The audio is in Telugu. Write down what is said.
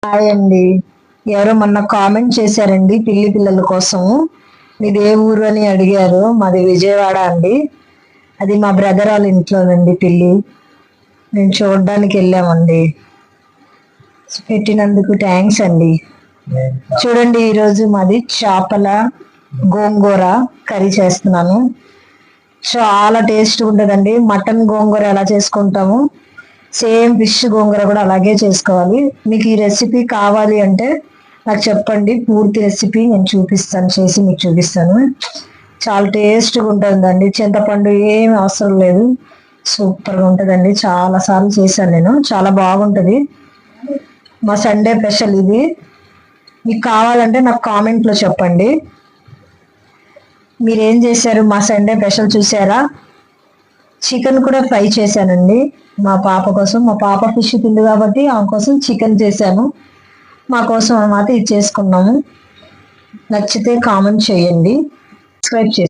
హాయ్ అండి. ఎవరో మొన్న కామెంట్ చేశారండి పిల్లి పిల్లల కోసం. మీది ఏ ఊరు అని అడిగారు. మాది విజయవాడ అండి. అది మా బ్రదర్ వాళ్ళ ఇంట్లోనండి పిల్లి. నేను చూడడానికి వెళ్ళామండి. పెట్టినందుకు థ్యాంక్స్ అండి. చూడండి, ఈరోజు మాది చేపల గోంగూర కర్రీ చేస్తున్నాను. చాలా టేస్ట్ ఉంటుందండి. మటన్ గోంగూర ఎలా చేసుకుంటాము సేమ్ ఫిష్ గోంగూర కూడా అలాగే చేసుకోవాలి. మీకు ఈ రెసిపీ కావాలి అంటే నాకు చెప్పండి, పూర్తి రెసిపీ నేను చేసి మీకు చూపిస్తాను. చాలా టేస్ట్గా ఉంటుందండి. చింతపండు ఏమి అవసరం లేదు, సూపర్గా ఉంటుందండి. చాలా సార్లు చేశాను నేను, చాలా బాగుంటుంది. మా సండే స్పెషల్ ఇది. మీకు కావాలంటే నాకు కామెంట్లో చెప్పండి. మీరేం చేశారు? మా సండే స్పెషల్ చూసారా? చికెన్ కూడా ఫ్రై చేశానండి మా పాప కోసం. మా పాప ఫిష్ తింది కాబట్టి ఆమె కోసం చికెన్ చేశాను. మా కోసం అన్నమాట ఇది చేసుకున్నాము. నచ్చితే కామెంట్ చేయండి, సబ్స్క్రైబ్ చేయండి.